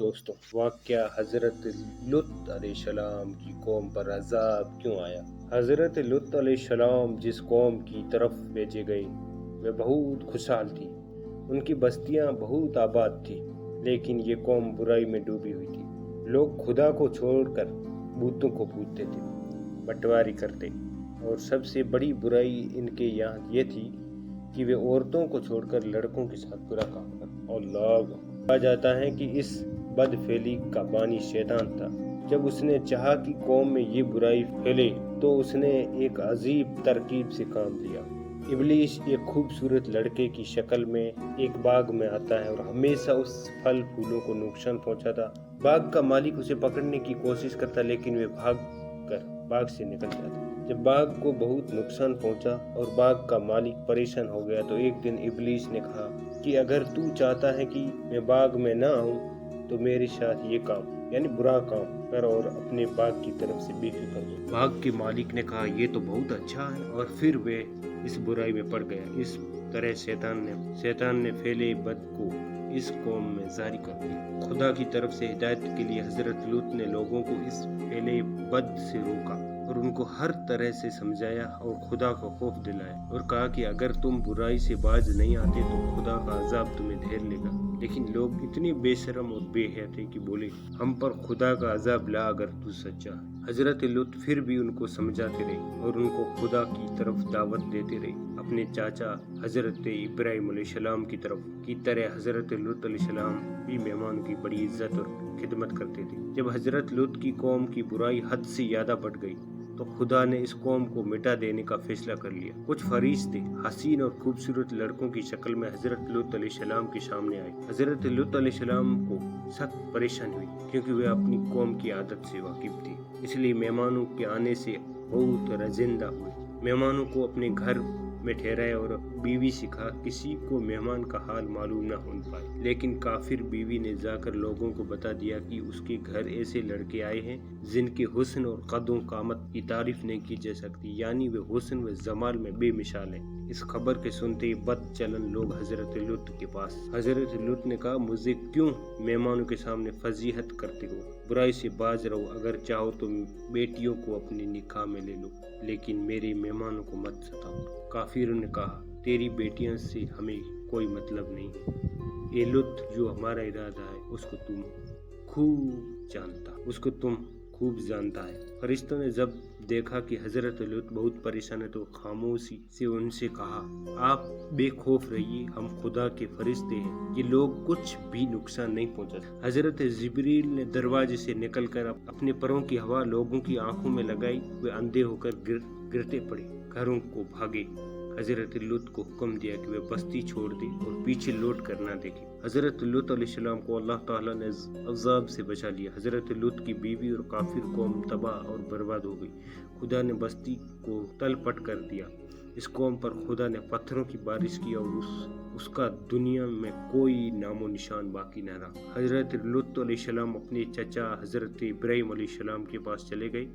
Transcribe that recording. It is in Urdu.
دوستوں، واقعہ حضرت لط علیہ السلام کی قوم پر عذاب کیوں آیا؟ حضرت لط علیہ السلام جس قوم کی طرف بھیجے گئے وہ بہت خوشحال تھی، ان کی بستیاں بہت آباد تھی، لیکن یہ قوم برائی میں ڈوبی ہوئی تھی۔ لوگ خدا کو چھوڑ کر بتوں کو پوجتے تھے، بٹواری کرتے، اور سب سے بڑی برائی ان کے یہاں یہ تھی کہ وہ عورتوں کو چھوڑ کر لڑکوں کے ساتھ برا کام کرتے۔ اللہ، کہا جاتا ہے کہ اس بد فعلی کا بانی شیطان تھا۔ جب اس نے چاہا کہ قوم میں یہ برائی پھیلے تو اس نے ایک عجیب ترکیب سے کام لیا۔ ابلیس ایک خوبصورت لڑکے کی شکل میں ایک باغ میں آتا ہے اور ہمیشہ اس پھل پھولوں کو نقصان پہنچاتا۔ باغ کا مالک اسے پکڑنے کی کوشش کرتا، لیکن وہ بھاگ کر باغ سے نکل جاتا۔ جب باغ کو بہت نقصان پہنچا اور باغ کا مالک پریشان ہو گیا تو ایک دن ابلیس نے کہا کہ اگر تو چاہتا ہے کہ میں باغ میں نہ آؤں تو میرے ساتھ یہ کام یعنی برا کام کر اور اپنے باغ کی طرف سے بے فکر ہو۔ باغ کے مالک نے کہا یہ تو بہت اچھا ہے، اور پھر وہ اس برائی میں پڑ گیا۔ اس طرح شیطان نے پھیلے بد کو اس قوم میں جاری کر دیا۔ خدا کی طرف سے ہدایت کے لیے حضرت لوط نے لوگوں کو اس پھیلے بد سے روکا اور ان کو ہر طرح سے سمجھایا اور خدا کا خوف دلایا، اور کہا کہ اگر تم برائی سے باز نہیں آتے تو خدا کا عذاب تمہیں گھیر لے گا۔ لیکن لوگ اتنے بے شرم اور بے حیا تھے کہ بولے ہم پر خدا کا عذاب لا اگر تو سچا ہے۔ حضرت لوط پھر بھی ان کو سمجھاتے رہے اور ان کو خدا کی طرف دعوت دیتے رہے، اپنے چاچا حضرت ابراہیم علیہ السلام کی طرف کی طرح۔ حضرت لوط علیہ السلام بھی مہمانوں کی بڑی عزت اور خدمت کرتے تھے۔ جب حضرت لوط کی قوم کی برائی حد سے زیادہ بڑھ گئی تو خدا نے اس قوم کو مٹا دینے کا فیصلہ کر لیا۔ کچھ فرشتے حسین اور خوبصورت لڑکوں کی شکل میں حضرت لوط علیہ السلام کے سامنے آئے۔ حضرت لوط علیہ السلام کو سخت پریشانی ہوئی کیونکہ وہ اپنی قوم کی عادت سے واقف تھے، اس لیے مہمانوں کے آنے سے بہت رنجیدہ ہوئے۔ مہمانوں کو اپنے گھر میں ٹھہرایا اور بیوی سے کہا کسی کو مہمان کا حال معلوم نہ ہو پائے، لیکن کافر بیوی نے جا کر لوگوں کو بتا دیا کہ اس کے گھر ایسے لڑکے آئے ہیں جن کے حسن اور قد و قامت کی تعریف نہیں کی جا سکتی، یعنی وہ حسن و جمال میں بے مثال ہیں۔ اس خبر کے سنتے ہی بد چلن لوگ حضرت لوط کے پاس۔ حضرت لوط نے کہا مجھے کیوں مہمانوں کے سامنے فضیحت کرتے ہو؟ برائی سے باز رہو، اگر چاہو تو بیٹیوں کو اپنے نکاح میں لے لو، لیکن میرے مہمانوں کو مت ستاؤ۔ کافروں نے کہا تیری بیٹیاں سے ہمیں کوئی مطلب نہیں، اے لوط جو ہمارا ارادہ ہے اس کو تم خوب جانتا ہے۔ فرشتوں نے جب دیکھا کہ حضرت لوط بہت پریشان ہے تو خاموشی سے ان سے کہا آپ بے خوف رہیے، ہم خدا کے فرشتے ہیں، یہ لوگ کچھ بھی نقصان نہیں پہنچا۔ حضرت جبریل نے دروازے سے نکل کر اپنے پروں کی ہوا لوگوں کی آنکھوں میں لگائی، وہ اندھے ہو کر گرتے پڑے، گھروں کو بھاگے۔ حضرت لوط کو حکم دیا کہ وہ بستی چھوڑ دے اور پیچھے لوٹ کر نہ دیکھے۔ حضرت لوط علیہ السلام کو اللہ تعالیٰ نے عذاب سے بچا لیا۔ حضرت لوط کی بیوی اور کافر قوم تباہ اور برباد ہو گئی۔ خدا نے بستی کو تل پٹ کر دیا۔ اس قوم پر خدا نے پتھروں کی بارش کی اور اس کا دنیا میں کوئی نام و نشان باقی نہ رہا۔ حضرت لوط علیہ السلام اپنے چچا حضرت ابراہیم علیہ السلام کے پاس چلے گئے